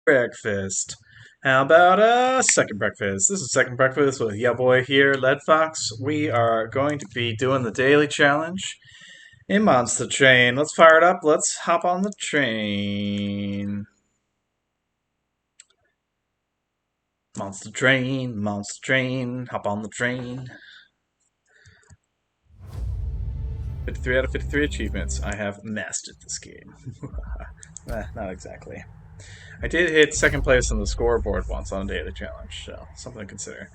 breakfast. How about a second breakfast? This is second breakfast with ya boy here, Led Fox. We are going to be doing the daily challenge in Monster Train. Let's fire it up. Let's hop on the train. Monster Train, hop on the train. 53 out of 53 achievements. I have mastered this game. Not exactly. I did hit second place on the scoreboard once on a daily challenge, so something to consider.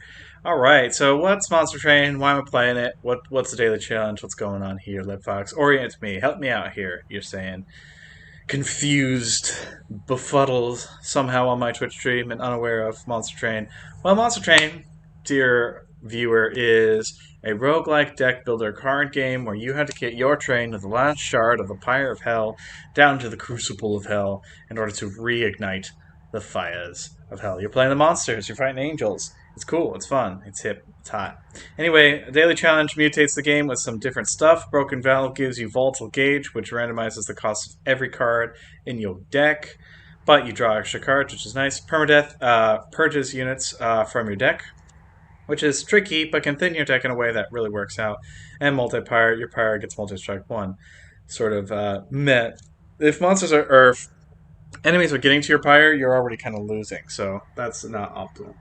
All right, so what's Monster Train? Why am I playing it? What's the daily challenge? What's going on here, Led Fox? Orient me. Help me out here. You're saying confused, befuddled somehow on my Twitch stream and unaware of Monster Train. Well, Monster Train, dear viewer, is a roguelike deck builder card game where you have to get your train to the last shard of the Pyre of Hell down to the Crucible of Hell in order to reignite the fires of hell. You're playing the monsters, you're fighting angels. It's cool, it's fun, it's hip, it's hot. Anyway, a daily challenge mutates the game with some different stuff. Broken Valve gives you Volatile Gauge, which randomizes the cost of every card in your deck, but you draw extra cards, which is nice. Permadeath purges units from your deck, which is tricky, but can thin your deck in a way that really works out. And Multi-Pyre, your Pyre gets Multi-Strike 1. Sort of meh. If monsters or if enemies are getting to your Pyre, you're already kind of losing, so that's not optimal.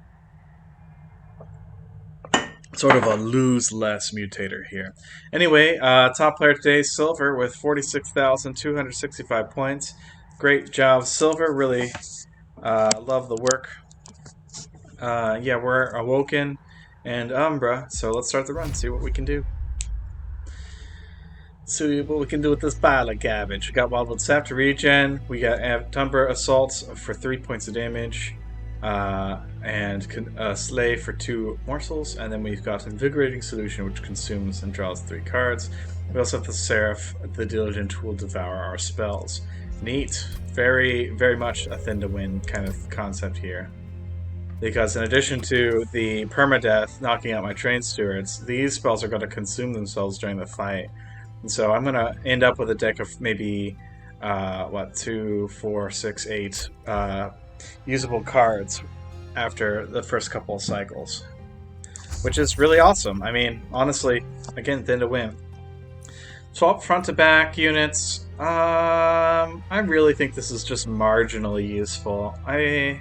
Sort of a lose-less mutator here. Anyway, top player today, Silver, with 46,265 points. Great job, Silver. Really love the work. Yeah, we're Awoken and Umbra, so let's start the run, see what we can do. See what we can do with this pile of garbage. We got Wildwood Sap to regen. We got Tumber Assault for 3 points of damage. And Slay for 2 morsels. And then we've got Invigorating Solution, which consumes and draws 3 cards. We also have the Seraph, the Diligent, who will devour our spells. Neat. Very, very much a thin to win kind of concept here. Because in addition to the permadeath knocking out my train stewards, these spells are going to consume themselves during the fight. And so I'm going to end up with a deck of maybe, 2, 4, 6, 8 usable cards after the first couple of cycles. Which is really awesome. I mean, honestly, again, thin to win. Swap front to back units. I really think this is just marginally useful. I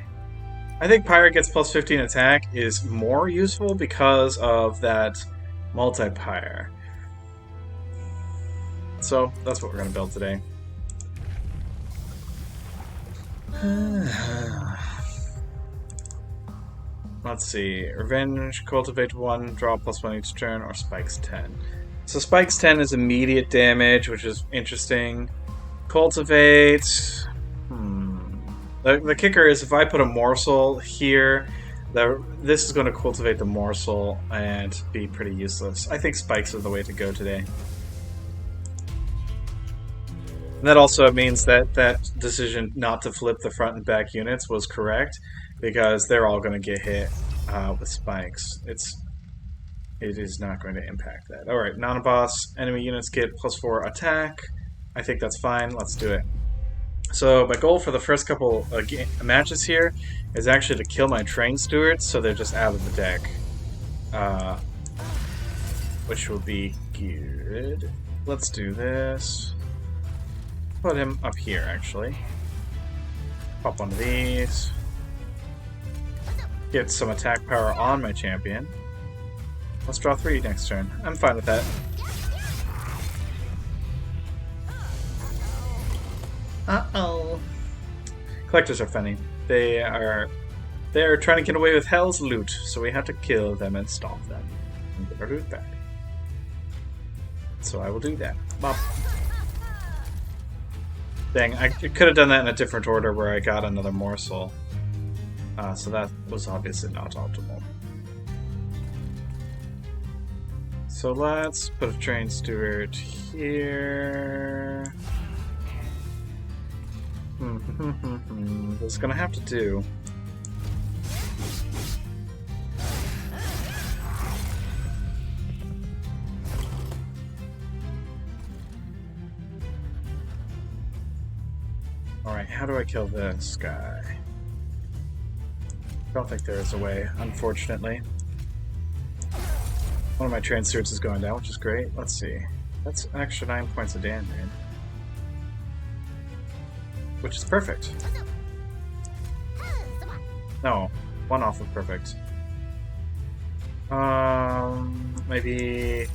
think Pyre gets plus 15 attack is more useful because of that multi-Pyre. So, that's what we're going to build today. Let's see. Revenge, Cultivate 1, draw plus 1 each turn, or Spikes 10. So Spikes 10 is immediate damage, which is interesting. Cultivate... The kicker is if I put a morsel here, this is going to cultivate the morsel and be pretty useless. I think Spikes are the way to go today. And that also means that that decision not to flip the front and back units was correct, because they're all going to get hit with spikes. It is not going to impact that. Alright, non-boss. Enemy units get plus 4 attack. I think that's fine. Let's do it. So my goal for the first couple matches here is actually to kill my train stewards so they're just out of the deck. Which will be good. Let's do this. Put him up here, actually. Pop one of these. Get some attack power on my champion. Let's draw 3 next turn. I'm fine with that. Uh-oh. Collectors are funny. They are trying to get away with Hell's loot, so we have to kill them and stop them. And get our loot back. So I will do that. Bop. Dang, I could have done that in a different order where I got another morsel. So that was obviously not optimal. So let's put a train steward here. This is gonna have to do. Alright, how do I kill this guy? Don't think there is a way, unfortunately. One of my train stewards is going down, which is great. Let's see. That's an extra 9 points of damage. Which is perfect. No, 1 off of perfect. Maybe...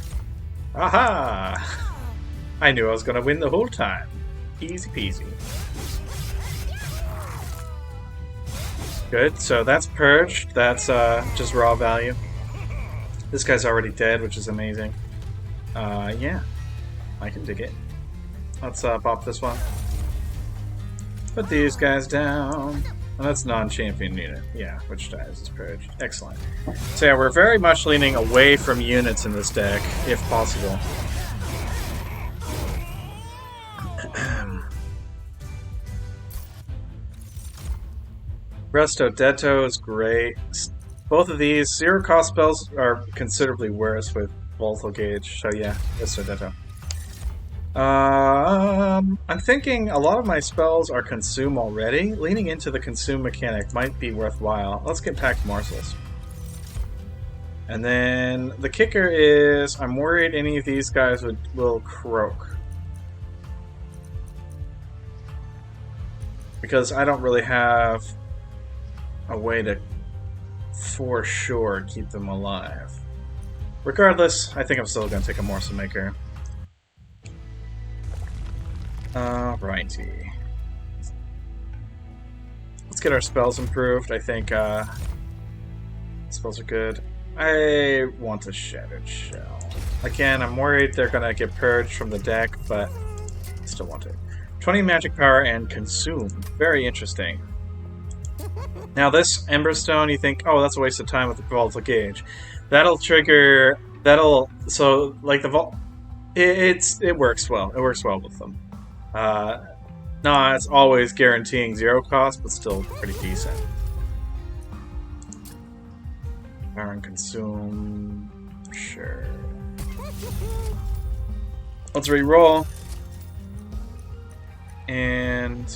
Aha! I knew I was gonna win the whole time. Easy peasy. Good, so that's purged. That's just raw value. This guy's already dead, which is amazing. Yeah. I can dig it. Let's pop this one. Put these guys down. And that's non-champion unit. Yeah, which dies is purged. Excellent. So yeah, we're very much leaning away from units in this deck, if possible. Resto Detto is great. Both of these zero cost spells are considerably worse with Volatile Gauge, so yeah, Resto Detto. I'm thinking a lot of my spells are consume already. Leaning into the consume mechanic might be worthwhile. Let's get packed morsels. And then the kicker is I'm worried any of these guys will croak. Because I don't really have a way to for sure keep them alive. Regardless, I think I'm still going to take a morsel maker. Alrighty. Let's get our spells improved. I think spells are good. I want a Shattered Shell. Again, I'm worried they're gonna get purged from the deck, but I still want it. 20 magic power and consume. Very interesting. Now this Emberstone, you think, oh, that's a waste of time with the Volatile Gauge. That'll trigger. So like the Vault. It works well. It works well with them. No, it's always guaranteeing zero cost, but still pretty decent. Power and consume. Sure. Let's re-roll. And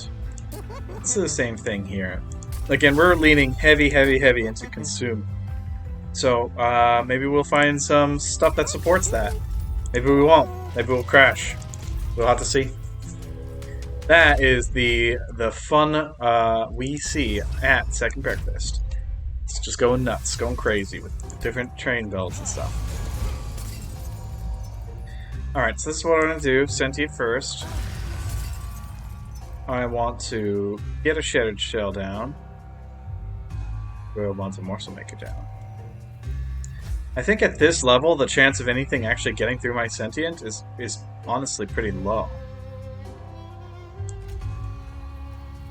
it's the same thing here. Again, we're leaning heavy into consume. So maybe we'll find some stuff that supports that. Maybe we won't. Maybe we'll crash. We'll have to see. That is the fun we see at Second Breakfast. It's just going nuts, going crazy with different train builds and stuff. Alright, so this is what I'm going to do. Sentient first. I want to get a Shattered Shell down. I want a Morsel Maker down. I think at this level, the chance of anything actually getting through my Sentient is honestly pretty low.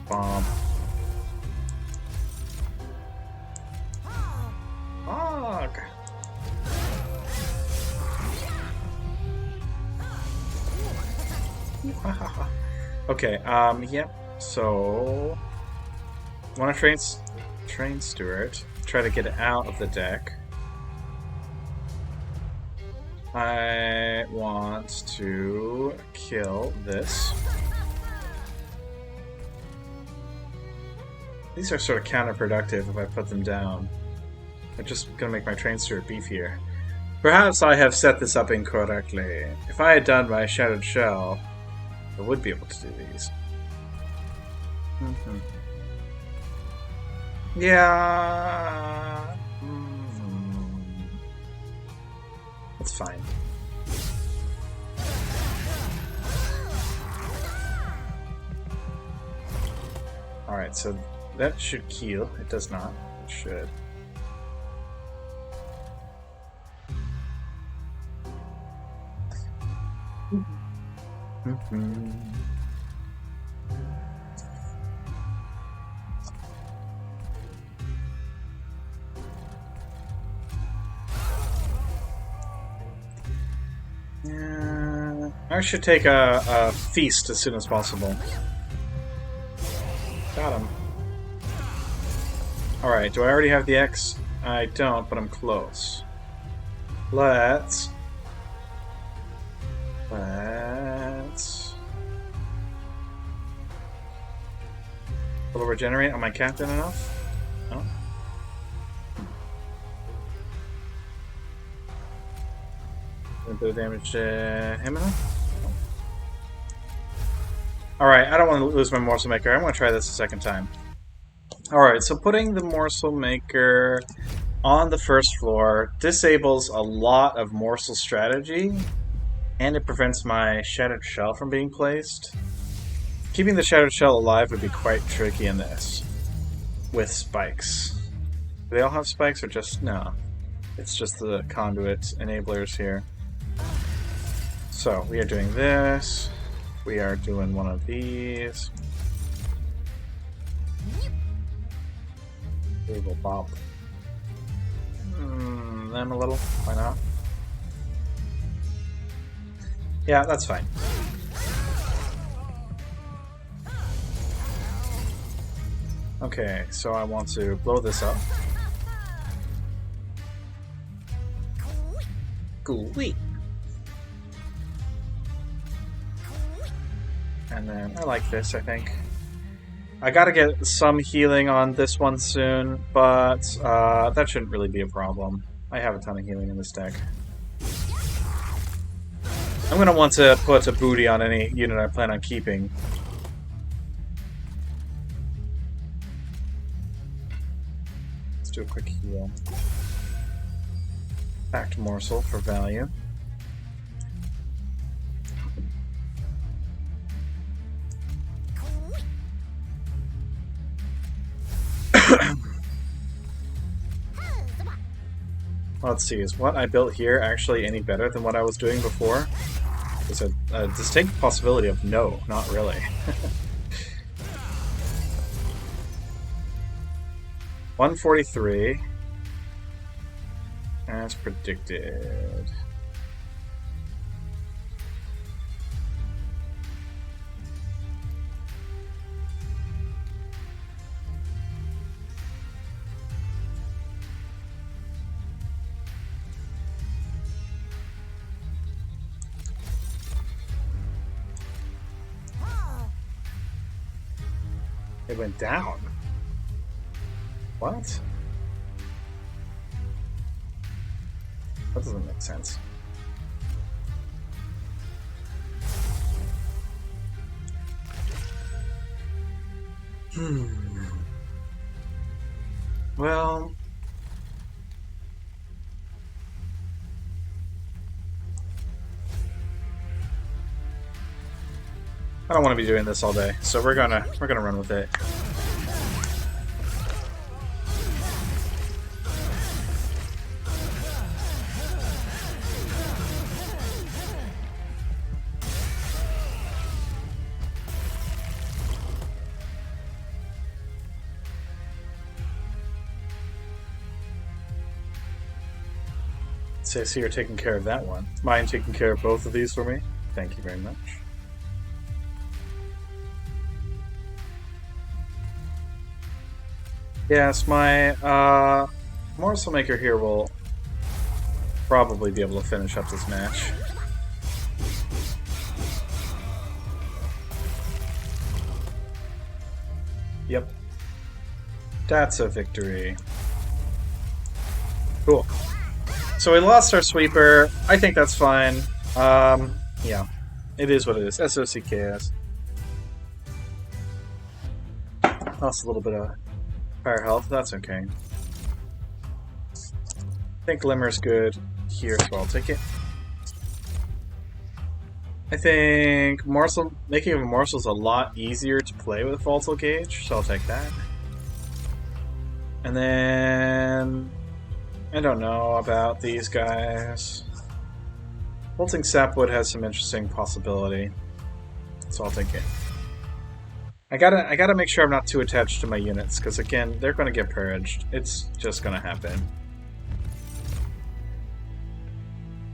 Bomb. Fuck. Okay, yep. So, want to train steward. Try to get it out of the deck. I want to kill this. These are sort of counterproductive if I put them down. I'm just gonna make my train steward beefier. Perhaps I have set this up incorrectly. If I had done my Shattered Shell, I would be able to do these. Yeah. That's fine. Alright, so that should kill. It does not. It should. I should take a feast as soon as possible. Got him. Alright, do I already have the X? I don't, but I'm close. Let's... Will it regenerate on my captain enough? No? A bit of damage to him enough? Alright, I don't want to lose my Morsel Maker. I'm going to try this a second time. Alright, so putting the Morsel Maker on the first floor disables a lot of morsel strategy, and it prevents my Shattered Shell from being placed. Keeping the Shattered Shell alive would be quite tricky in this, with spikes. Do they all have spikes, or just... no. It's just the conduit enablers here. So, we are doing this. We are doing one of these. We will bop them a little. Why not? Yeah, that's fine. Okay, so I want to blow this up. Gooey. And then I like this, I think. I gotta get some healing on this one soon, but that shouldn't really be a problem. I have a ton of healing in this deck. I'm gonna want to put a booty on any unit I plan on keeping. Let's do a quick heal. Back to Morsel for value. Let's see, is what I built here actually any better than what I was doing before? There's a distinct possibility of no, not really. 143, as predicted. It went down. What? That doesn't make sense. Well... I don't want to be doing this all day, so we're gonna run with it. So I see you're taking care of that one. Mind taking care of both of these for me? Thank you very much. Yes, my Morsel Maker here will probably be able to finish up this match. Yep. That's a victory. Cool. So we lost our sweeper. I think that's fine. Yeah. It is what it is. SOCKS. Lost a little bit of fire health, that's okay. I think Glimmer's good here, so I'll take it. I think making of a morsel is a lot easier to play with Volatile Gauge, so I'll take that. And then... I don't know about these guys. Bolting Sapwood has some interesting possibility, so I'll take it. I gotta make sure I'm not too attached to my units, because again, they're gonna get purged. It's just gonna happen.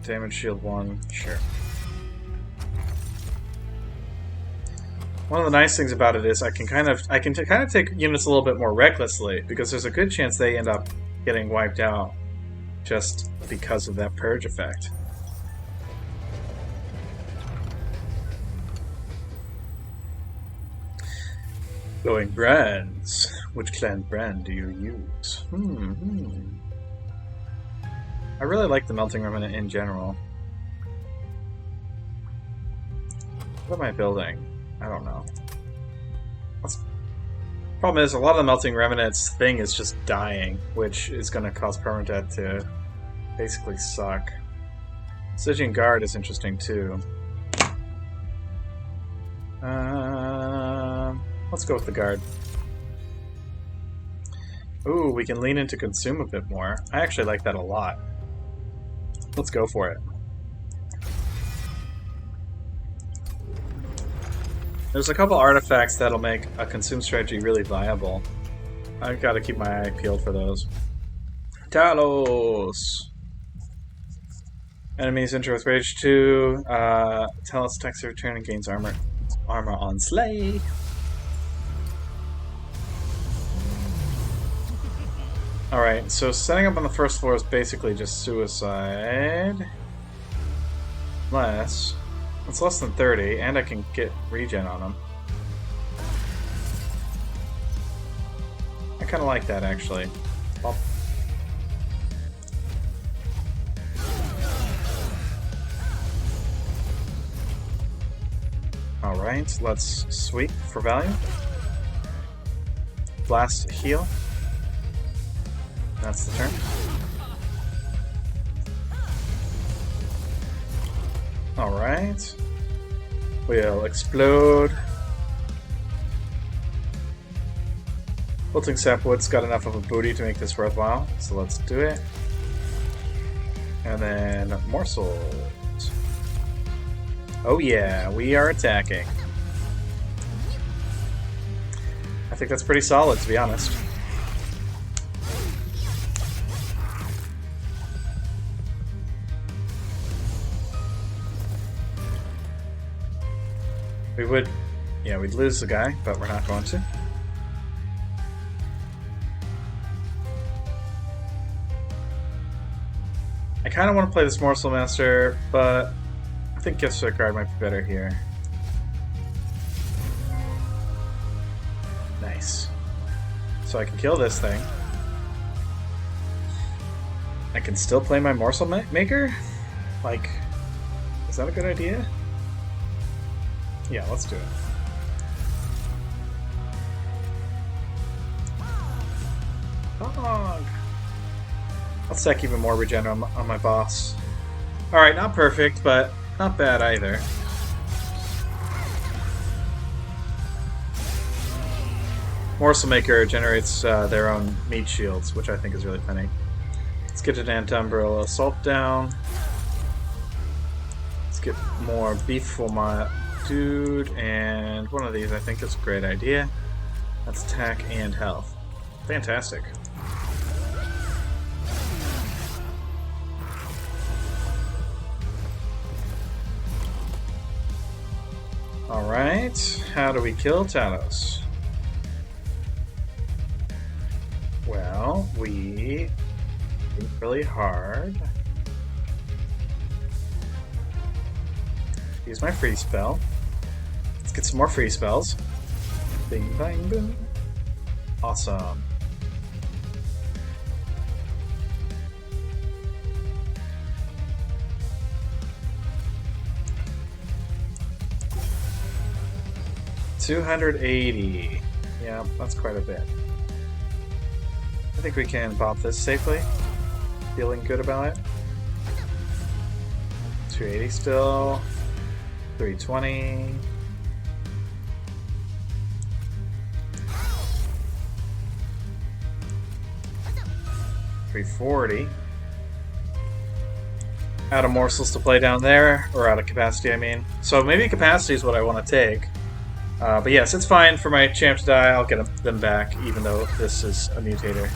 Damage shield 1, sure. One of the nice things about it is I can kind of take units a little bit more recklessly, because there's a good chance they end up getting wiped out just because of that purge effect. Glowing brands. Which clan brand do you use? I really like the Melting Remnant in general. What am I building? I don't know. Problem is, a lot of the Melting Remnants thing is just dying, which is going to cause permadeath to basically suck. Stygian Guard is interesting too. Let's go with the Guard. Ooh, we can lean into Consume a bit more. I actually like that a lot. Let's go for it. There's a couple artifacts that'll make a Consume strategy really viable. I've got to keep my eye peeled for those. Talos! Enemies enter with Rage 2. Talos attacks their return and gains armor on Slay. Alright, so setting up on the first floor is basically just suicide. Unless... it's less than 30, and I can get regen on them. I kind of like that, actually. Well, alright, let's sweep for value. Blast heal. That's the turn. Alright. We'll explode. Wilting Sapwood's got enough of a booty to make this worthwhile, so let's do it. And then morsels. Oh yeah, we are attacking. I think that's pretty solid, to be honest. We would, yeah, we'd lose the guy, but we're not going to. I kind of want to play this Morsel Master, but I think Gift Sword Guard might be better here. Nice. So I can kill this thing. I can still play my Morsel Maker? Like, is that a good idea? Yeah, let's do it. Dog! Let's stack even more regen on my boss. Alright, not perfect, but not bad either. Morsel Maker generates their own meat shields, which I think is really funny. Let's get an Antumbril Assault down. Let's get more beef for my dude, and one of these I think is a great idea. That's attack and health. Fantastic. Alright, how do we kill Talos? Well, we think really hard. Use my free spell. Let's get some more free spells. Bing, bang, boom. Awesome. $280. Yeah, that's quite a bit. I think we can pop this safely. Feeling good about it. 280 still. 320. $340. Out of morsels to play down there, or out of capacity, I mean. So maybe capacity is what I want to take. But yes, it's fine for my champ to die. I'll get them back, even though this is a mutator.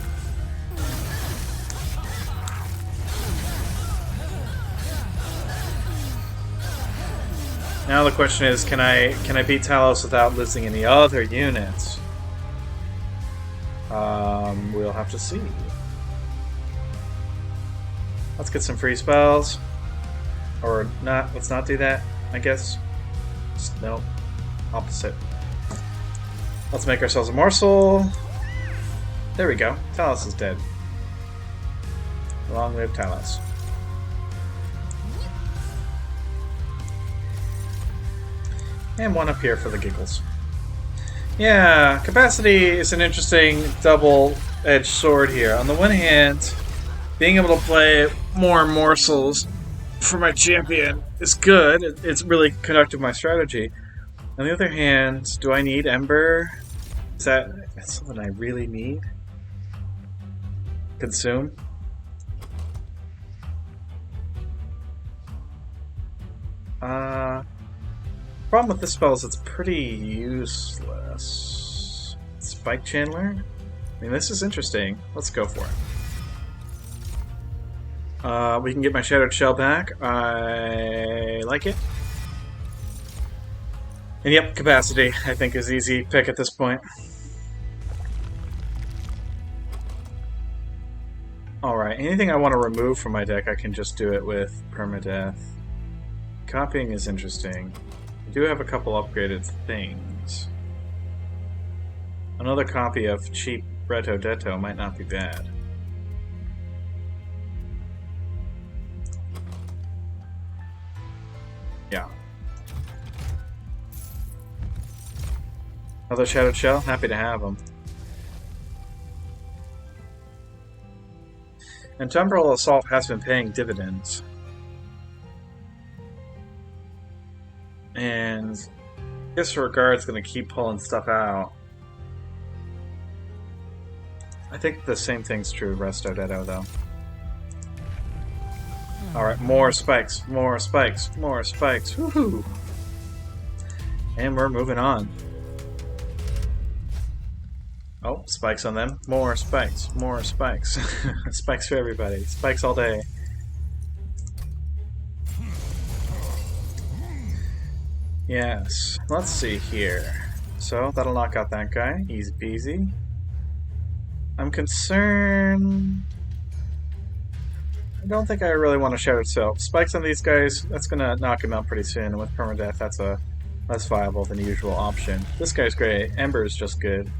Now the question is, can I beat Talos without losing any other units? We'll have to see. Let's get some free spells. Or not, let's not do that, I guess. Nope. Opposite. Let's make ourselves a morsel. There we go. Talos is dead. Long live Talos. And one up here for the giggles. Yeah, capacity is an interesting double-edged sword here. On the one hand, being able to play more morsels for my champion is good. It's really conducted my strategy. On the other hand, do I need Ember? Is that something I really need? Consume? Problem with this spell is it's pretty useless. Spike Chandler? I mean, this is interesting. Let's go for it. We can get my Shadowed Shell back. I like it. And yep, capacity, I think, is easy pick at this point. Alright, anything I want to remove from my deck, I can just do it with permadeath. Copying is interesting. I do have a couple upgraded things. Another copy of cheap Reto Detto might not be bad. Yeah. Another Shadowed Shell? Happy to have them. And Temporal Assault has been paying dividends. And Disregard's going to keep pulling stuff out. I think the same thing's true of Resto Detto, though. Alright, more spikes, more spikes, more spikes. Woohoo! And we're moving on. Oh, spikes on them. More spikes, more spikes. Spikes for everybody. Spikes all day. Yes, let's see here. So, that'll knock out that guy. Easy peasy. I'm concerned... I don't think I really want to shout itself. Spikes on these guys, that's gonna knock him out pretty soon, and with permadeath, that's a less viable than the usual option. This guy's great. Ember is just good.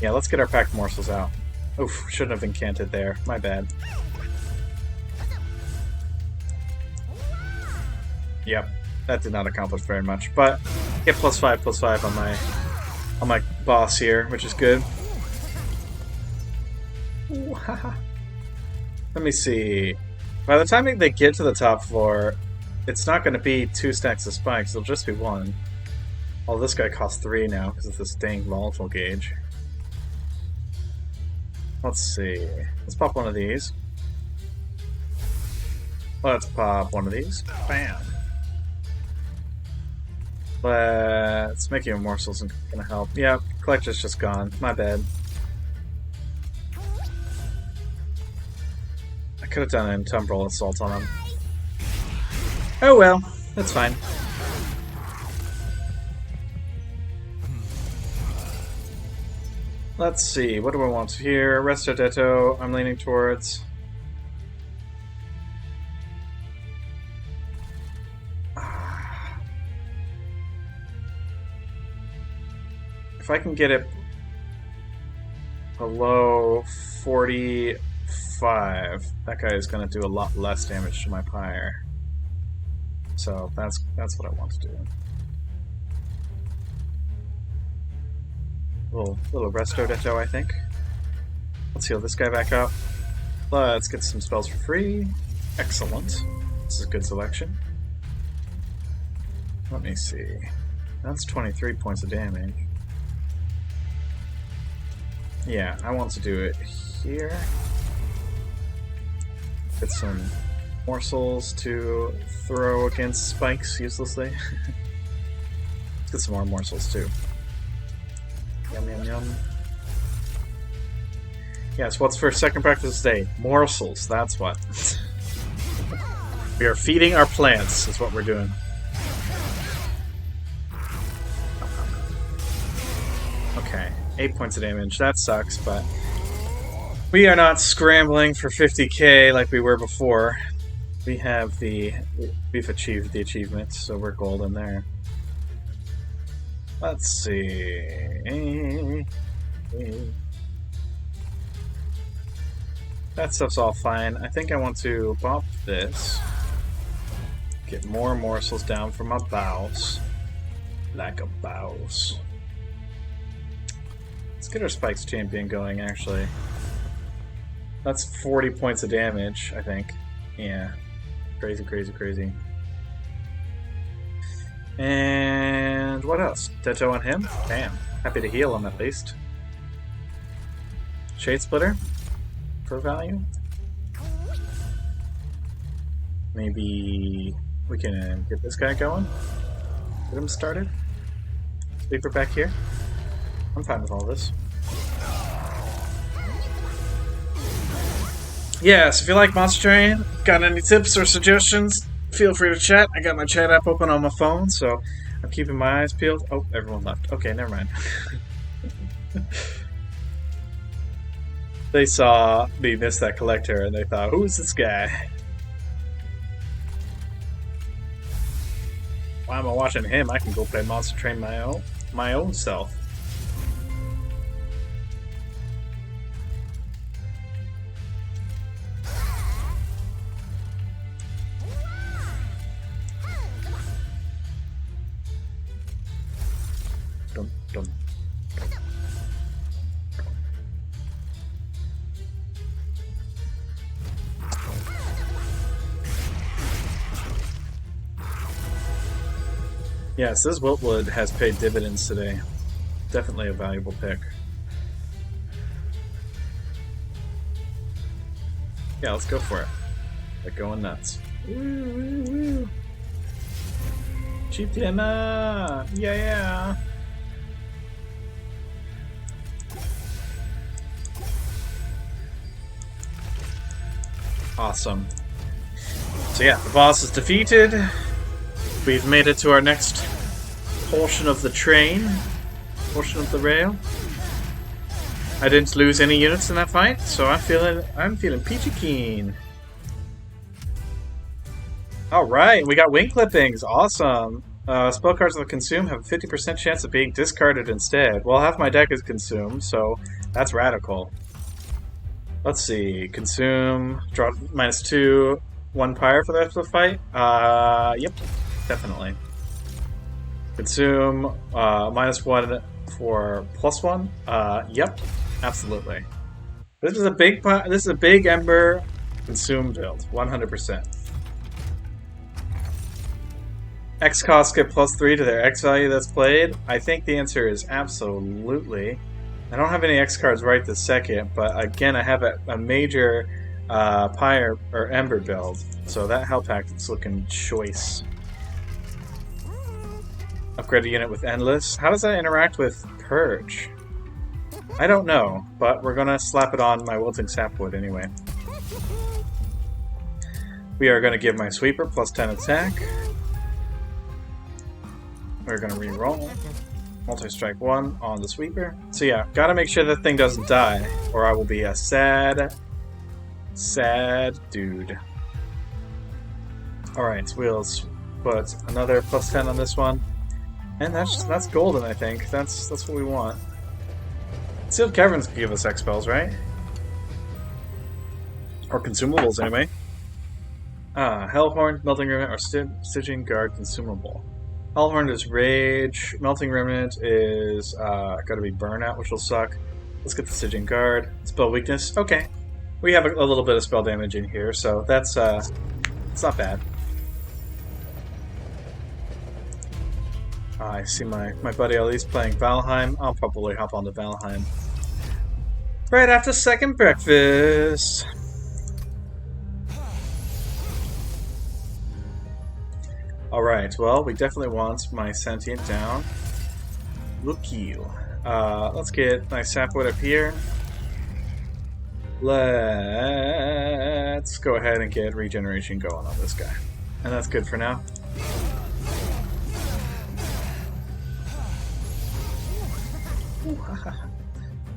Yeah, let's get our packed morsels out. Oof, shouldn't have incanted there. My bad. Yep. That did not accomplish very much, but get +5/+5 on my boss here, which is good. Ooh, let me see. By the time they get to the top floor, it's not going to be 2 stacks of spikes, it'll just be 1. Oh, this guy costs 3 now because of this dang volatile gauge. Let's see. Let's pop one of these. Let's pop one of these. Bam! Let's make you a morsels and gonna help. Yeah, collector's just gone. My bad. I could have done an Temporal Assault on him. Oh well, that's fine. Let's see, what do I want here? Resto Detto, I'm leaning towards. If I can get it below 45, that guy is going to do a lot less damage to my pyre. So that's what I want to do. Little Resto Detto, I think. Let's heal this guy back up. Let's get some spells for free. Excellent. This is a good selection. Let me see. That's 23 points of damage. Yeah, I want to do it here. Get some morsels to throw against spikes uselessly. Let's get some more morsels too. Yum yum yum. Yes, what's for second practice today? Morsels, that's what. We are feeding our plants, is what we're doing. Okay. 8 points of damage. That sucks, but we are not scrambling for 50k like we were before. We've achieved the achievement, so we're golden there. Let's see. That stuff's all fine. I think I want to bop this. Get more morsels down from my bowels. Like a boss. Let's get our Spikes champion going, actually. That's 40 points of damage, I think. Yeah. Crazy, crazy, crazy. And what else? Detto on him? Damn. Happy to heal him, at least. Shade Splitter? For value? Maybe we can get this guy going? Get him started? Leave her back here? I'm fine with all this. Yeah, so if you like Monster Train, got any tips or suggestions, feel free to chat. I got my chat app open on my phone, so I'm keeping my eyes peeled. Oh, everyone left. Okay, never mind. They saw me miss that collector, and they thought, who's this guy? Why am I watching him? I can go play Monster Train my own self. Dum, dum. Yes, this Wiltwood has paid dividends today. Definitely a valuable pick. Yeah, let's go for it. Like going nuts. Woo, woo, woo. Cheap dinner! Yeah! Awesome. So yeah, the boss is defeated. We've made it to our next portion of the train. Portion of the rail. I didn't lose any units in that fight, so I'm feeling peachy keen. Alright, we got wing clippings. Awesome. Spell cards that consume have a 50% chance of being discarded instead. Well, half my deck is consumed, so that's radical. Let's see. Consume, draw -2, 1 pyre for the rest of the fight. Yep, definitely. Consume, -1 for +1. Yep, absolutely. This is a big Ember consume build, 100%. X costs get +3 to their X value that's played. I think the answer is absolutely. I don't have any X cards right this second, but again, I have a major Pyre or Ember build, so that Hell Pact is looking choice. Upgrade a unit with Endless. How does that interact with Purge? I don't know, but we're gonna slap it on my Wilting Sapwood anyway. We are gonna give my Sweeper +10 attack. We're gonna re-roll. Multi-strike 1 on the Sweeper. So yeah, gotta make sure that thing doesn't die, or I will be a sad, sad dude. Alright, so we'll put another +10 on this one. And that's golden, I think. That's what we want. Sealed Caverns can give us X spells, right? Or consumables, anyway. Hellhorn, Melting Remnant, or Stygian Guard consumable. Hellhorn is Rage. Melting Remnant is gotta be Burnout, which will suck. Let's get the Stygian Guard. Spell weakness. Okay. We have a little bit of spell damage in here, so that's it's not bad. I see my buddy Ellie's playing Valheim. I'll probably hop on to Valheim right after second breakfast. Alright, well, we definitely want my Sentient down. Look you. Let's get my Sapwood up here. Let's go ahead and get regeneration going on this guy. And that's good for now.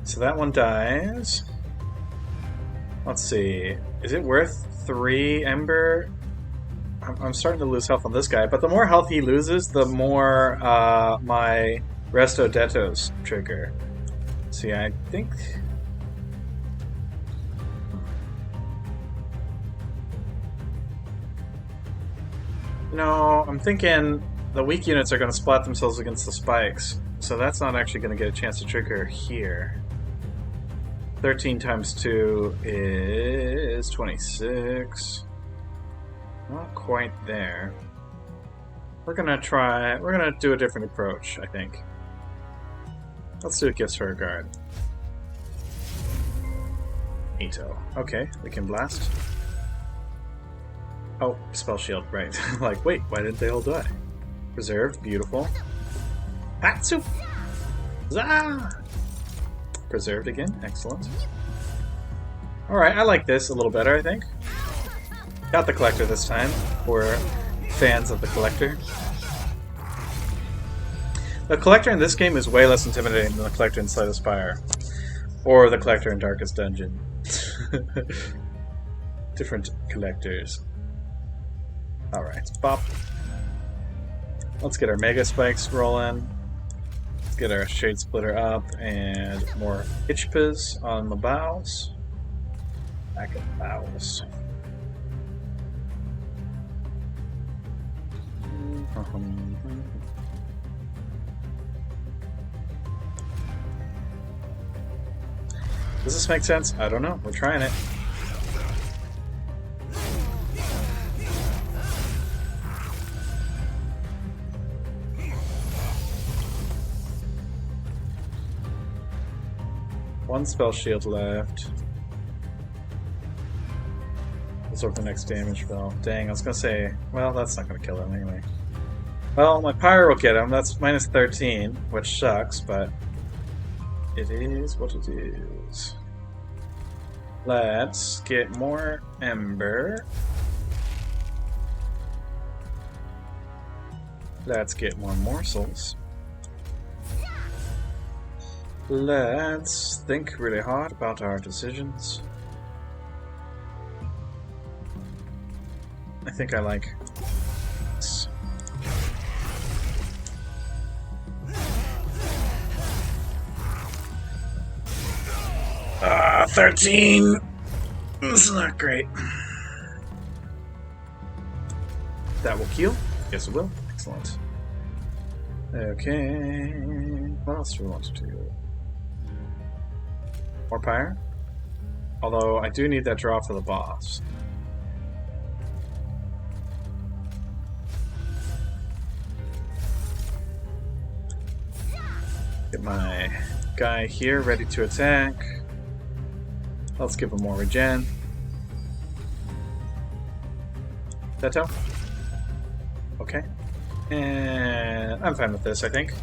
So that one dies. Let's see. Is it worth 3 Ember? I'm starting to lose health on this guy, but the more health he loses, the more my Resto Dettos trigger. See, I think... No, I'm thinking the weak units are going to splat themselves against the spikes, so that's not actually going to get a chance to trigger here. 13 times 2 is 26. Not quite there. We're going to do a different approach, I think. Let's do a Gifts for a Guard. 8-0. Okay, we can blast. Oh, spell shield, right. Like, wait, why didn't they all die? Preserved, beautiful. Hatsu! Zah! Preserved again, excellent. Alright, I like this a little better, I think. Got the Collector this time. We're fans of the Collector. The Collector in this game is way less intimidating than the Collector in Slay the Spire. Or the Collector in Darkest Dungeon. Different Collectors. Alright, bop. Let's get our Mega Spikes rolling. Let's get our Shade Splitter up and more Itchpas on the bows. Back at the bows. Does this make sense? I don't know. We're trying it. One spell shield left. Let's hope the next damage spell. Dang, I was gonna say, well, that's not gonna kill him anyway. Well, my Pyre will get him. That's minus 13, which sucks, but it is what it is. Let's get more Ember. Let's get more morsels. Let's think really hard about our decisions. I think I like this. 13! This is not great. That will kill? Yes, it will. Excellent. Okay. What else do we want to do? More Pyre? Although, I do need that draw for the boss. Get my guy here ready to attack. Let's give him more regen. Beto? Okay. And I'm fine with this, I think.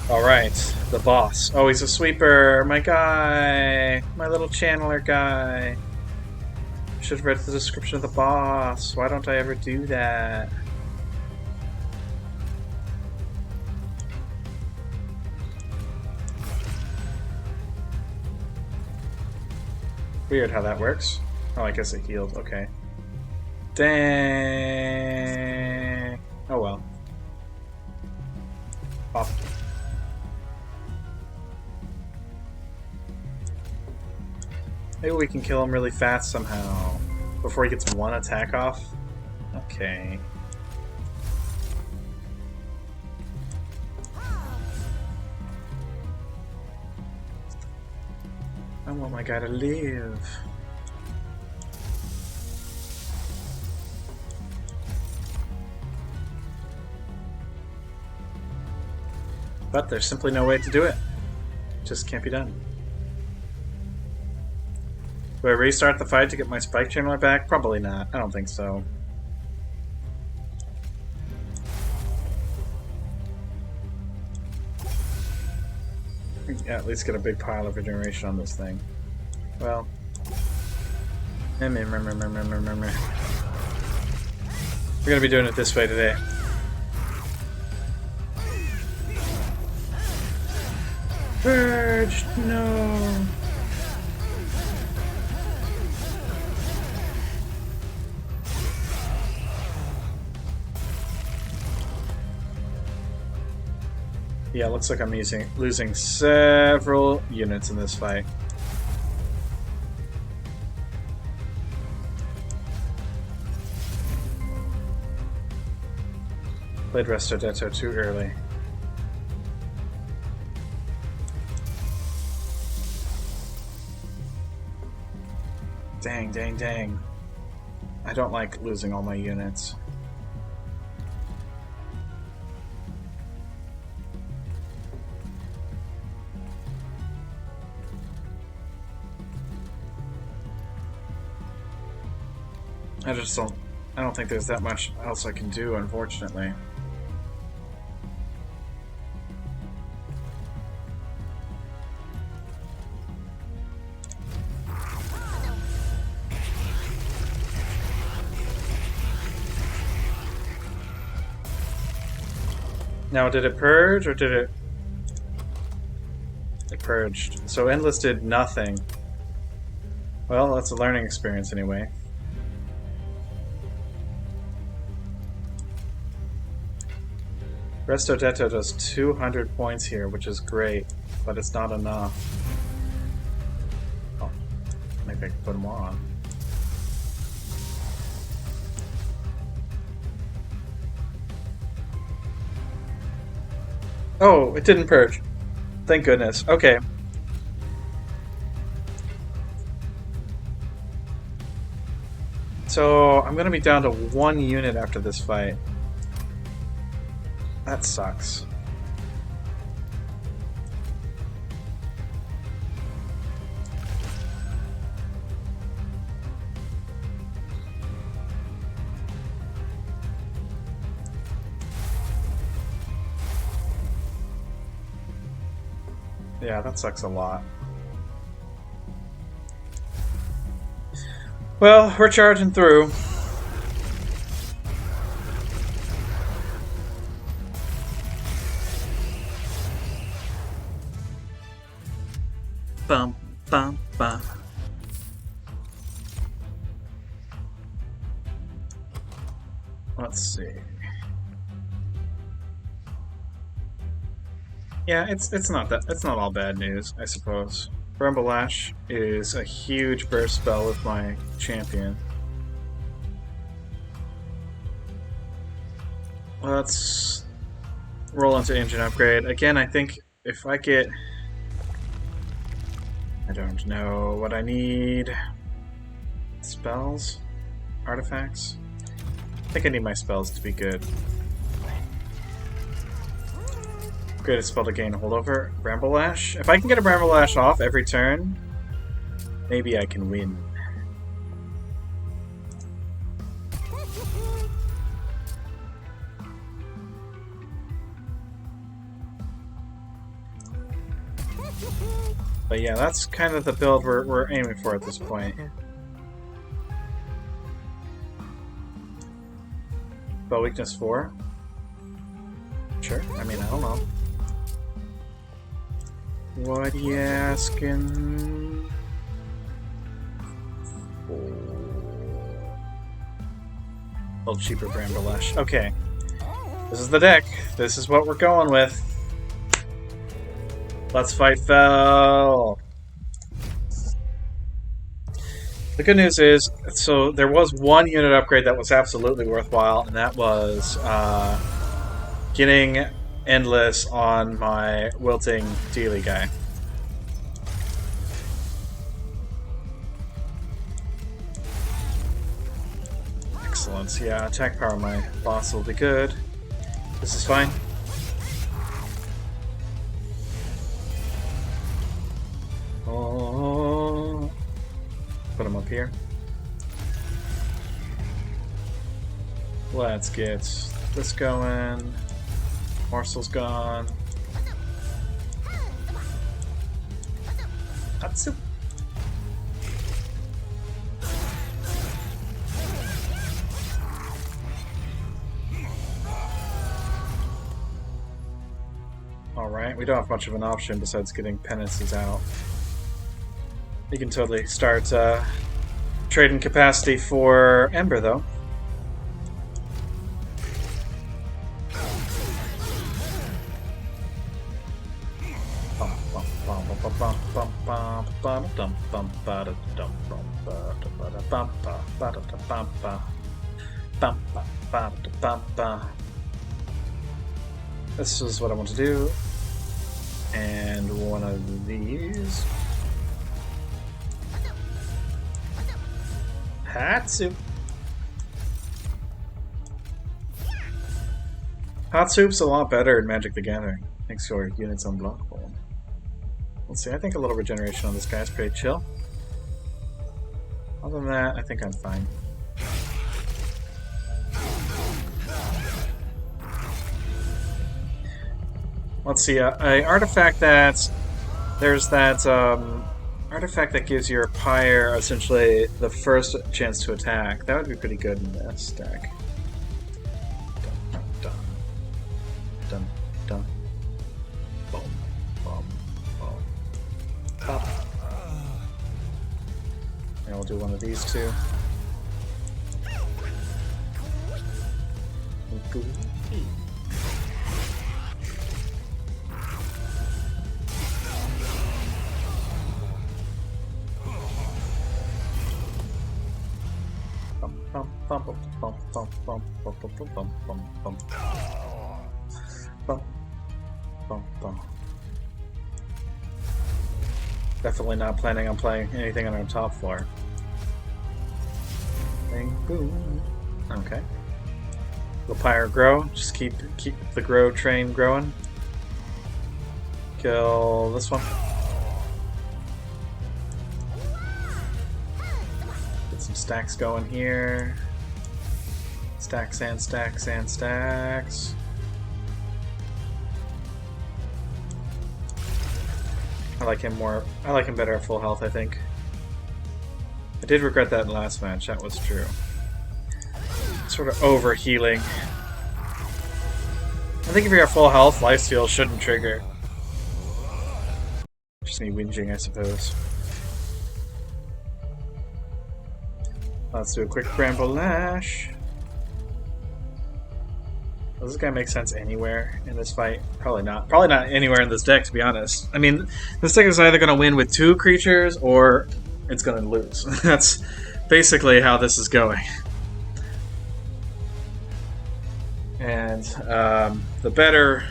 Alright, the boss. Oh, he's a sweeper! My guy! My little channeler guy! Should have read the description of the boss. Why don't I ever do that? Weird how that works. Oh, I guess it healed. Okay. Dang. Oh well. Pop. Maybe we can kill him really fast somehow. Before he gets one attack off? Okay. I want my guy to live. But there's simply no way to do it. It just can't be done. Do I restart the fight to get my spike channeler back? Probably not. I don't think so. Yeah, at least get a big pile of regeneration on this thing. Well. We're gonna be doing it this way today. Purge! No! Yeah, looks like I'm losing several units in this fight. Played Resto Detto too early. Dang, dang, dang. I don't like losing all my units. I don't think there's that much else I can do, unfortunately. Now, did it purge, or did it... It purged. So Endless did nothing. Well, that's a learning experience anyway. Resto Detto does 200 points here, which is great, but it's not enough. Oh, maybe I can put more on. Oh, it didn't purge. Thank goodness. Okay. So, I'm gonna be down to 1 unit after this fight. That sucks. Yeah, that sucks a lot. Well, we're charging through. Bum, bum, bum. Let's see. Yeah, it's not all bad news, I suppose. Bramble-Lash is a huge burst spell with my champion. Let's roll into engine upgrade. Again, I think if I get... I don't know what I need. Spells? Artifacts? I think I need my spells to be good. Greatest spell to gain holdover. Bramble-Lash. If I can get a Bramble-Lash off every turn, maybe I can win. But yeah, that's kind of the build we're aiming for at this point. Spell weakness 4? Sure, I mean, I don't know. What are you asking? A little cheaper Bramble-Lash. Okay. This is the deck. This is what we're going with. Let's fight Fel. The good news is, so there was 1 unit upgrade that was absolutely worthwhile, and that was getting Endless on my wilting Dealy guy. Excellent. Yeah, attack power on my boss will be good. This is fine. Oh, put him up here. Let's get this going. Morsel's gone. Atsu. Alright, we don't have much of an option besides getting penances out. You can totally start trading capacity for Ember, though. This is what I want to do. And one of these. Hatsu. Hot Soup's a lot better in Magic the Gathering. Thanks to our units unblockable. Let's see, I think a little regeneration on this guy is pretty chill. Other than that, I think I'm fine. Let's see, a artifact that... There's that artifact that gives your Pyre essentially the first chance to attack. That would be pretty good in this deck. Dun, dun, dun, dun. Boom, boom, boom. Pop. And we'll do one of these two. Definitely not planning on playing anything on our top floor. Bang, boom. Okay. Will Pyre grow? Just keep the grow train growing. Kill this one. Get some stacks going here. Stacks and stacks and stacks. I like him more. I like him better at full health, I think. I did regret that last match, that was true. Sort of over-healing. I think if you're at full health, Lifesteal shouldn't trigger. Just me whinging, I suppose. Let's do a quick Bramble Lash. Does this guy make sense anywhere in this fight? Probably not. Probably not anywhere in this deck, to be honest. I mean, this deck is either going to win with 2 creatures, or it's going to lose. That's basically how this is going. And the better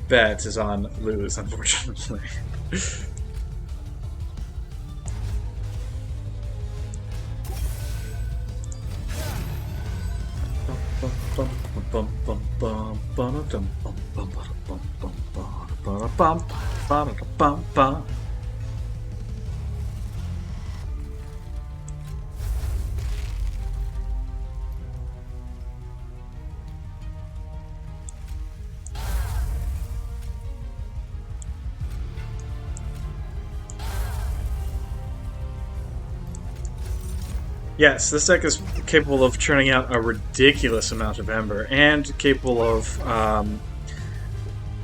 bet is on lose, unfortunately. Yes, this deck is capable of churning out a ridiculous amount of Ember, and capable of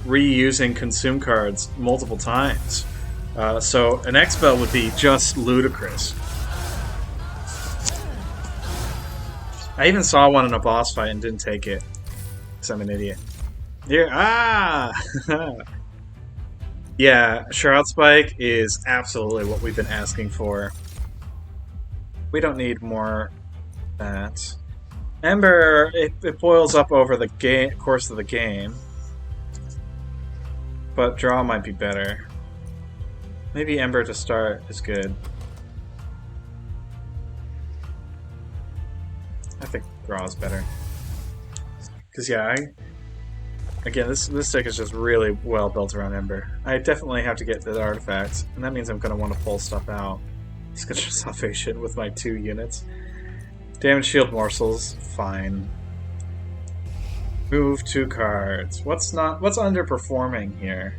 reusing consume cards multiple times. So an X-Spell would be just ludicrous. I even saw one in a boss fight and didn't take it, because I'm an idiot. Here, yeah, Shroud Spike is absolutely what we've been asking for. We don't need more that. Ember, it boils up over the course of the game. But draw might be better. Maybe Ember to start is good. I think draw is better. Because yeah, again, this deck is just really well built around Ember. I definitely have to get the artifacts, and that means I'm going to want to pull stuff out. Sketcher Salvation with my 2 units. Damage Shield Morsels, fine. Move 2 cards. What's underperforming here?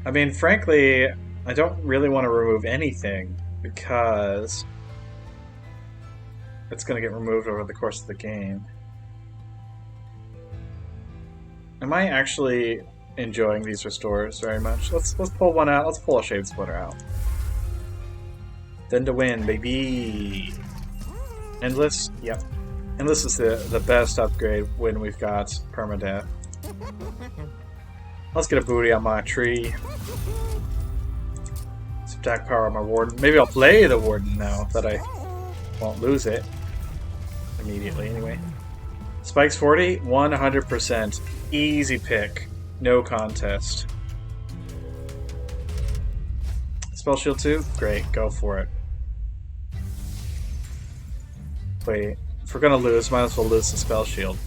I mean, frankly, I don't really want to remove anything because it's going to get removed over the course of the game. Am I actually enjoying these restores very much? Let's pull one out. Let's pull a Shade Splitter out. Then to win, baby. Endless? Yep. Endless is the best upgrade when we've got permadeath. Let's get a booty on my tree. Some attack power on my Warden. Maybe I'll play the Warden now that I won't lose it. Immediately, anyway. Spike's 40, 100%. Easy pick. No contest. Spell shield 2? Great, go for it. Wait, if we're gonna lose, might as well lose the spell shield.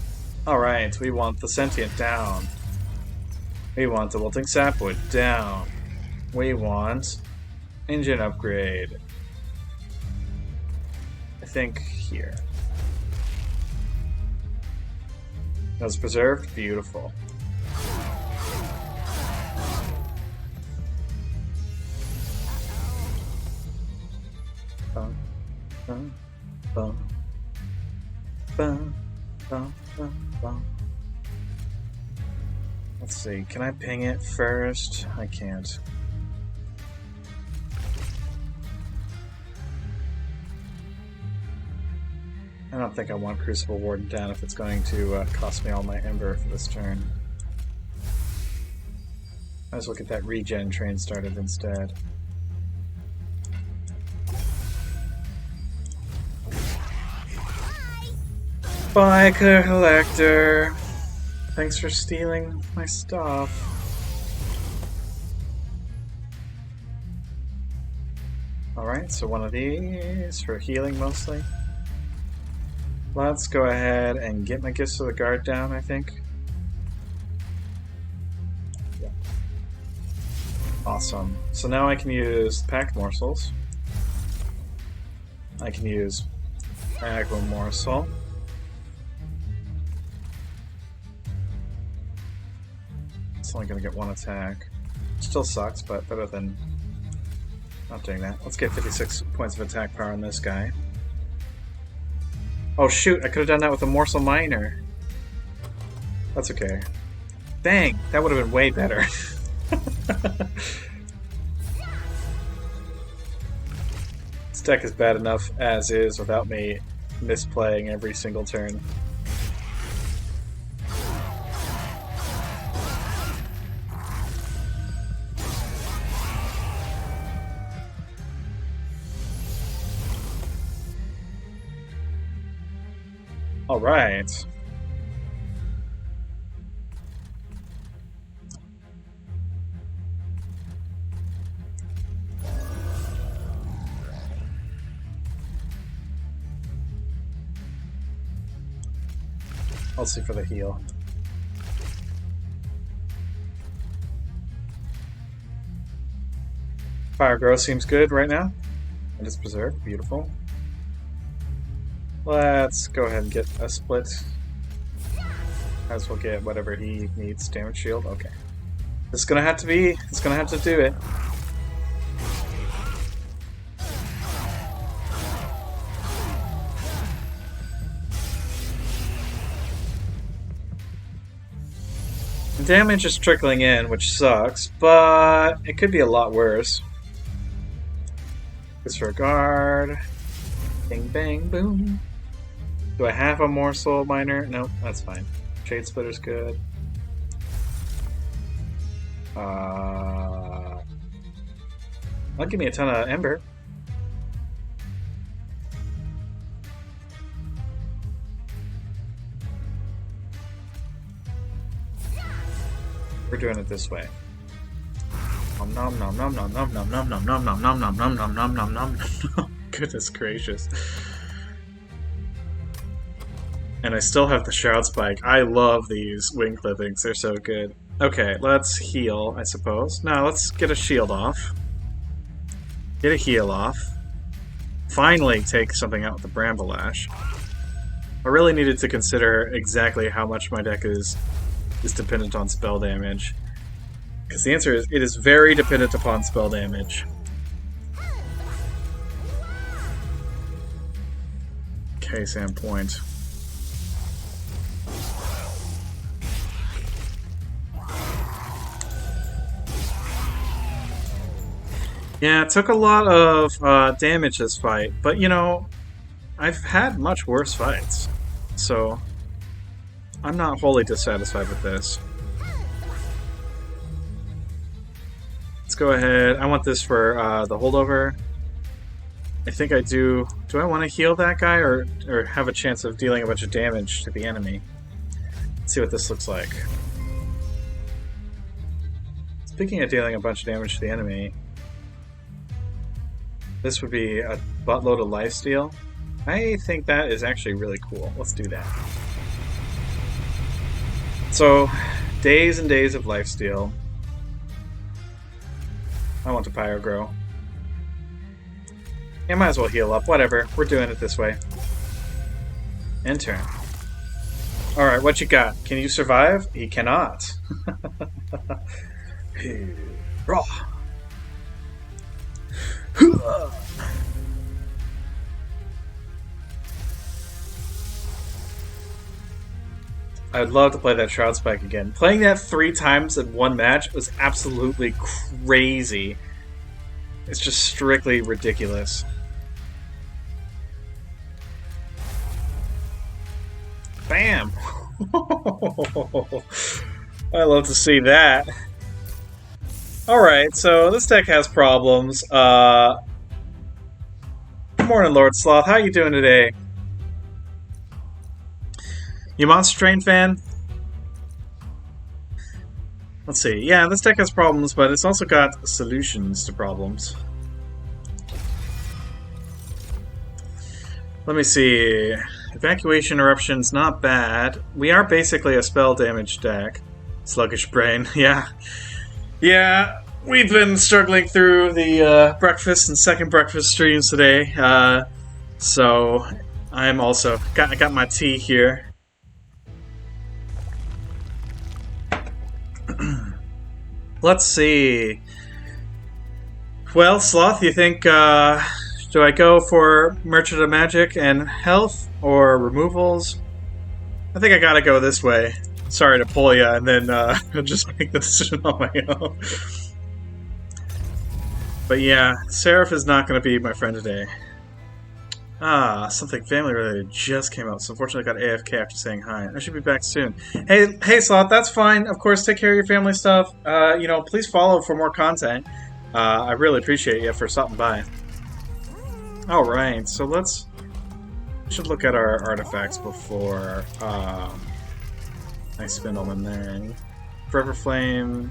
Alright, we want the sentient down. We want the wilting sapwood down. We want engine upgrade. I think here. That was preserved? Beautiful. Bum, bum, bum, bum, bum, bum, bum. Let's see, can I ping it first? I can't. I don't think I want Crucible Warden down if it's going to cost me all my Ember for this turn. Might as well get that regen train started instead. Bye, Collector! Thanks for stealing my stuff. Alright, so one of these for healing mostly. Let's go ahead and get my Gifts of the Guard down, I think. Yeah. Awesome. So now I can use Packed Morsels. I can use Aggro Morsel. It's only going to get one attack. Still sucks, but better than not doing that. Let's get 56 points of attack power on this guy. Oh shoot, I could have done that with a Morsel Miner. That's okay. Dang, that would have been way better. This deck is bad enough as is without me misplaying every single turn. Alright. I'll see for the heal. Fire Grow seems good right now. And it's preserved. Beautiful. Let's go ahead and get a split. Might as well get whatever he needs. Damage shield. Okay. This is gonna have to be. It's gonna have to do it. The damage is trickling in, which sucks, but it could be a lot worse. Disregard. Bing, bang, boom. Do I have a Morsel Miner? Nope, that's fine. Shade Splitter's good. That'll give me a ton of Ember. We're doing it this way. Nom nom nom nom nom nom nom nom nom nom nom nom nom nom nom nom nom nom. Goodness gracious. And I still have the Shroud Spike. I love these wing clippings. They're so good. Okay, let's heal, I suppose. Now, let's get a shield off. Get a heal off. Finally take something out with the Bramble Lash. I really needed to consider exactly how much my deck is dependent on spell damage. Because the answer is, it is very dependent upon spell damage. Case in point. Yeah, it took a lot of damage this fight, but you know, I've had much worse fights, so I'm not wholly dissatisfied with this. Let's go ahead. I want this for the holdover. I think I do. Do I want to heal that guy or have a chance of dealing a bunch of damage to the enemy? Let's see what this looks like. Speaking of dealing a bunch of damage to the enemy, this would be a buttload of lifesteal. I think that is actually really cool. Let's do that. So, days and days of lifesteal. I want to pyro grow. Yeah, might as well heal up. Whatever. We're doing it this way. End turn. Alright, what you got? Can you survive? He cannot. Raw. I'd love to play that Shroud Spike again. Playing that 3 times in one match was absolutely crazy. It's just strictly ridiculous. Bam! I love to see that. Alright, so this deck has problems. Good morning, Lord Sloth. How you doing today? You Monster Train fan? Let's see. Yeah, this deck has problems, but it's also got solutions to problems. Let me see. Evacuation Eruption's not bad. We are basically a spell damage deck. Sluggish Brain, yeah. Yeah, we've been struggling through the breakfast and second breakfast streams today. So I'm also I got my tea here. Let's see. Well, Sloth, you think, do I go for Merchant of Magic and Health, or removals? I think I gotta go this way. Sorry to pull you, and then just make the decision on my own. But yeah, Seraph is not gonna be my friend today. Ah, something family-related just came out, so unfortunately I got AFK after saying hi. I should be back soon. Hey, Sloth, that's fine. Of course, take care of your family stuff. You know, please follow for more content. I really appreciate you for stopping by. Alright, so we should look at our artifacts before I spin them in there. Forever Flame.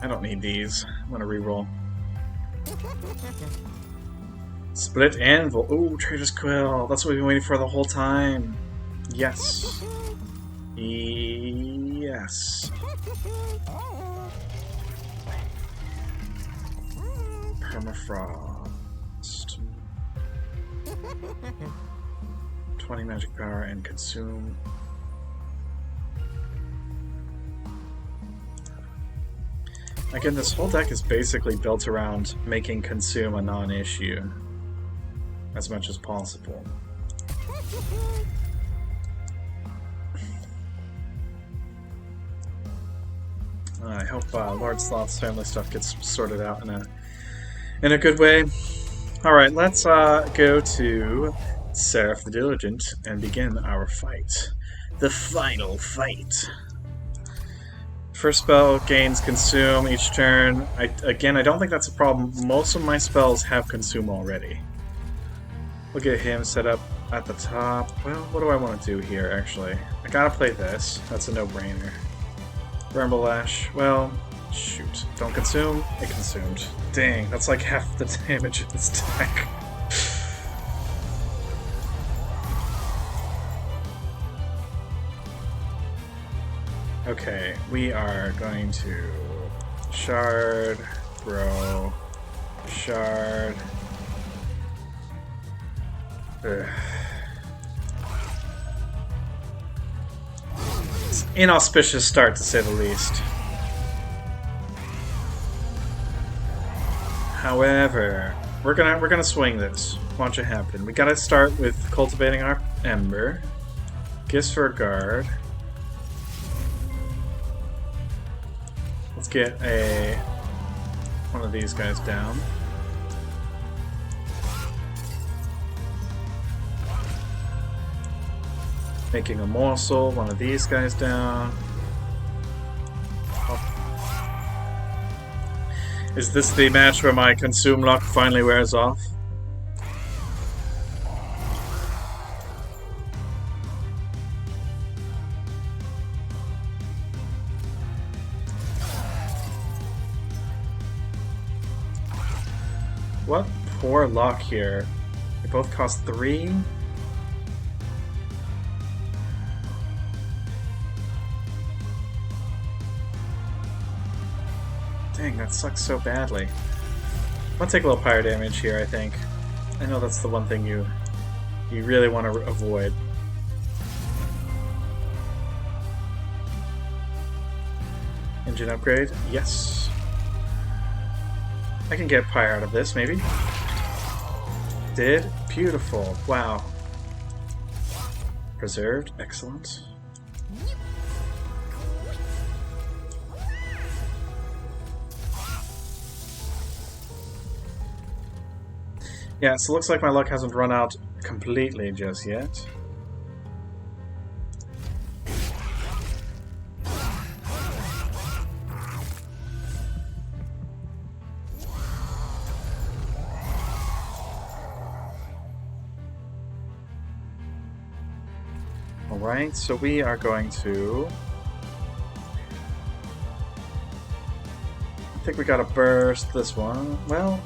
I don't need these. I'm gonna reroll. Split Anvil. Ooh, Trader's Quill. That's what we've been waiting for the whole time. Yes. Yes. Permafrost. 20 magic power and consume. Again, this whole deck is basically built around making consume a non-issue as much as possible. I hope Lord Sloth's family stuff gets sorted out in a good way. Alright, let's go to Seraph the Diligent and begin our fight. The final fight. First spell gains consume each turn. Again, I don't think that's a problem. Most of my spells have consume already. We'll get him set up at the top. Well, what do I want to do here, actually? I gotta play this. That's a no-brainer. Bramble Lash. Well, shoot. Don't consume. It consumed. Dang, that's like half the damage in this deck. Okay, we are going to shard, grow, shard. Ugh. It's an inauspicious start, to say the least. However, we're gonna swing this. Watch it happen. We gotta start with cultivating our ember. Gifts for a guard. Let's get one of these guys down. Making a morsel, one of these guys down. Is this the match where my consume luck finally wears off? What poor luck here. They both cost 3? Dang, that sucks so badly. I'm gonna take a little pyre damage here, I think. I know that's the one thing you really want to avoid. Engine upgrade? Yes. I can get pyre out of this, maybe. Did? Beautiful. Wow. Preserved? Excellent. Yeah, so it looks like my luck hasn't run out completely just yet. Alright, so we are going to... I think we gotta burst this one. Well...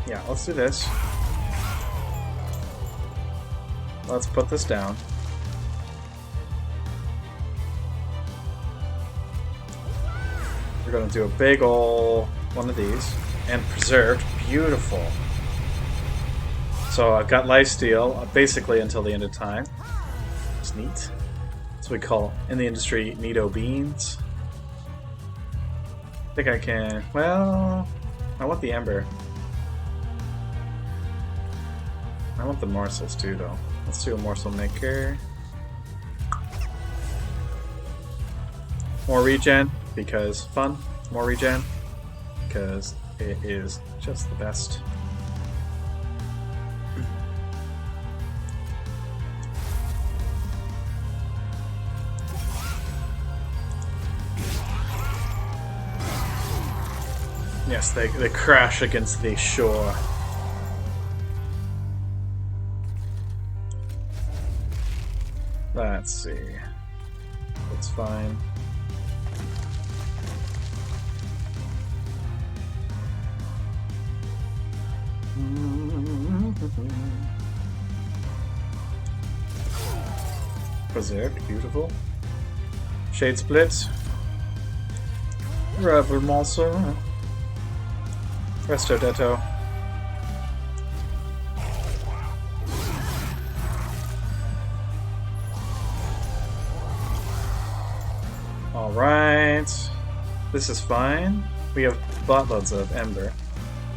yeah, let's do this. Let's put this down. We're gonna do a big ol' one of these. And preserved. Beautiful. So I've got lifesteal basically until the end of time. It's neat. That's what we call in the industry neato beans. I think I can... well... I want the ember. I want the morsels too, though. Let's do a morsel maker. More regen, because fun. More regen, because it is just the best. Yes, they crash against the shore. Let's see. That's fine. Preserved, beautiful. Shade split. Rebel Monster. Resto Detto. Alright. This is fine. We have buttloads of Ember.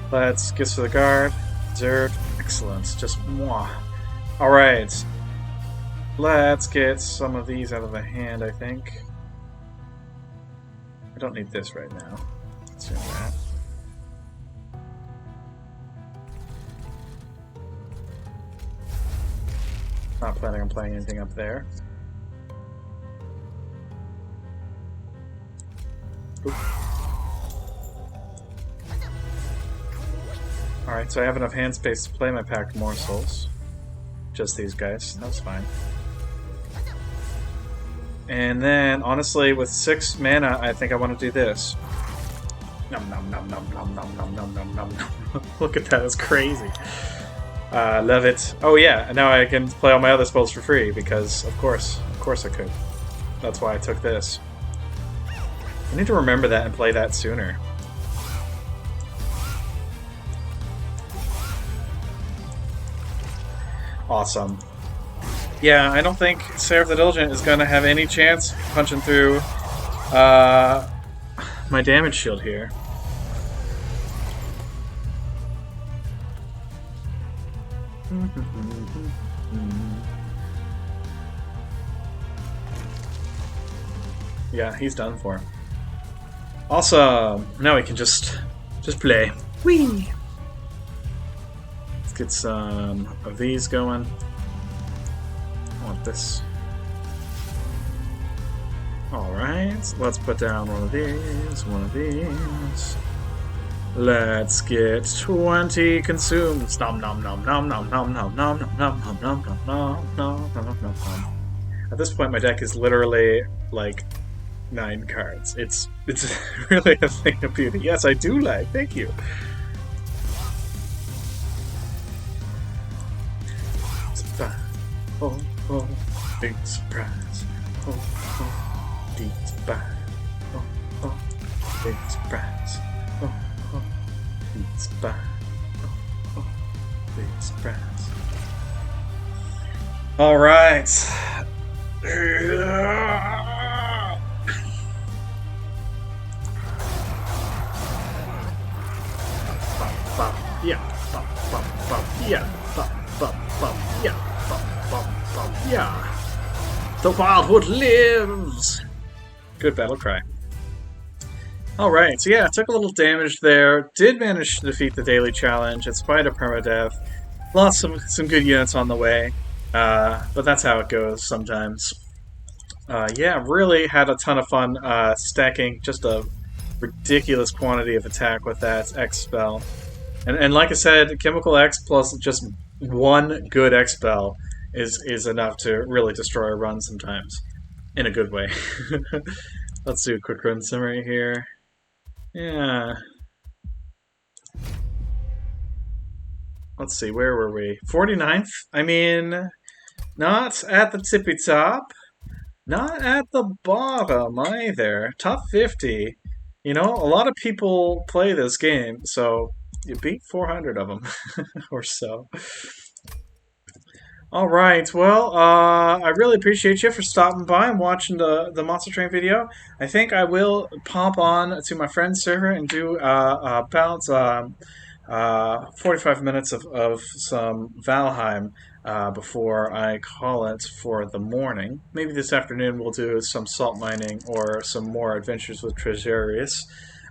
Let's get to the guard. Preserved. Excellent. Just mwah. Alright. Let's get some of these out of the hand, I think. I don't need this right now. Let's do that. Not planning on playing anything up there. Alright, so I have enough hand space to play my packed morsels. Just these guys. That's fine. And then, honestly, with 6 mana, I think I want to do this. Nom nom nom nom nom nom nom nom nom nom nom. Look at that, it's crazy. Love it. Oh yeah, and now I can play all my other spells for free, because of course I could. That's why I took this. I need to remember that and play that sooner. Awesome. Yeah, I don't think Seraph the Diligent is going to have any chance punching through my damage shield here. Yeah, he's done for. Awesome! Now we can just play. Whee! Let's get some of these going. I want this. Alright, let's put down one of these, one of these. Let's get 20 consumed. Nom nom nom nom nom nom nom nom nom nom nom nom nom nom nom nom nom. At this point, my deck is literally like 9 cards. It's really a thing of beauty. Yes, I do like. Thank you. Surprise! Oh oh, big surprise! Oh oh, big surprise! Oh oh, big surprise! Oh oh, big surprise! Oh oh, big surprise! All right. Yeah, yeah, yeah. The wildwood lives. Good battle cry. Alright, so yeah, took a little damage there. Did manage to defeat the daily challenge in spite of permadeath. Lost some good units on the way. But that's how it goes sometimes. Yeah, really had a ton of fun stacking just a ridiculous quantity of attack with that X spell. And like I said, Chemical X plus just one good X spell is enough to really destroy a run sometimes. In a good way. Let's do a quick run summary here. Yeah. Let's see, where were we? 49th? I mean, not at the tippy top. Not at the bottom either. Top 50. You know, a lot of people play this game, so you beat 400 of them or so. All right, well, I really appreciate you for stopping by and watching the Monster Train video. I think I will pop on to my friend's server and do about 45 minutes of some Valheim before I call it for the morning. Maybe this afternoon we'll do some salt mining or some more adventures with Treasurius.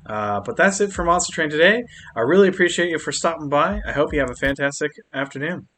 But that's it for Monster Train today. I really appreciate you for stopping by. I hope you have a fantastic afternoon.